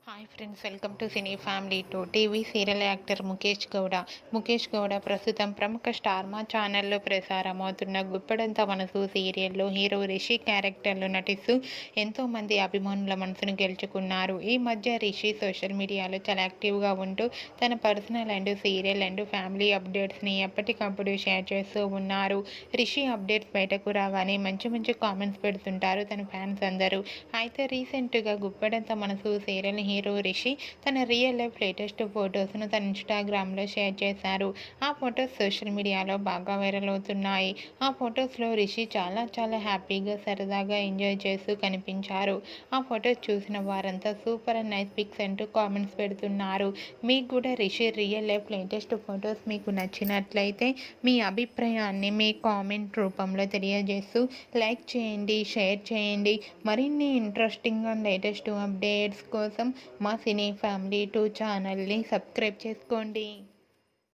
Hi friends, welcome to cine family two. TV serial actor Mukesh Gowda ప్రస్తుతం ప్రముఖ star మా ఛానల్లో ప్రసారమవుతున్న గుప్పెడంత మనసు సీరియల్లో హీరో రిషి క్యారెక్టర్లో నటిస్తూ ఎంతోమంది అభిమానుల మనసును గెలుచుకున్నారు. ఈ మధ్య రిషి సోషల్ మీడియాలో చాలా యాక్టివ్గా ఉంటూ తన personal and serial and family అప్డేట్స్ని ఎప్పటికప్పుడు షేర్ చేస్తూ ఉన్నారు. రిషి అప్డేట్స్ బయటకు రాగానే మంచి మంచి కామెంట్స్ పెడుతుంటారు తన ఫ్యాన్స్ అందరూ. అయితే రీసెంట్గా గుప్పెడంత మనసు సీరియల్ హీరో రిషి తన రియల్ లైఫ్ లేటెస్ట్ ఫొటోస్ను తన ఇన్స్టాగ్రామ్లో షేర్ చేశారు. ఆ ఫొటోస్ సోషల్ మీడియాలో బాగా వైరల్ అవుతున్నాయి. ఆ ఫొటోస్లో రిషి చాలా హ్యాపీగా సరదాగా ఎంజాయ్ చేస్తూ కనిపించారు. ఆ ఫొటోస్ చూసిన వారంతా సూపర్ అండ్ నైస్ పిక్స్ అంటూ కామెంట్స్ పెడుతున్నారు. మీకు కూడా Rishi real life latest photos మీకు నచ్చినట్లయితే మీ అభిప్రాయాన్ని మీ కామెంట్ రూపంలో తెలియజేస్తూ లైక్ చేయండి, షేర్ చేయండి. మరిన్ని ఇంట్రెస్టింగ్ అండ్ లేటెస్ట్ అప్డేట్స్ కోసం మా సినీ ఫ్యామిలీ 2 ఛానల్ని సబ్స్క్రైబ్ చేసుకోండి.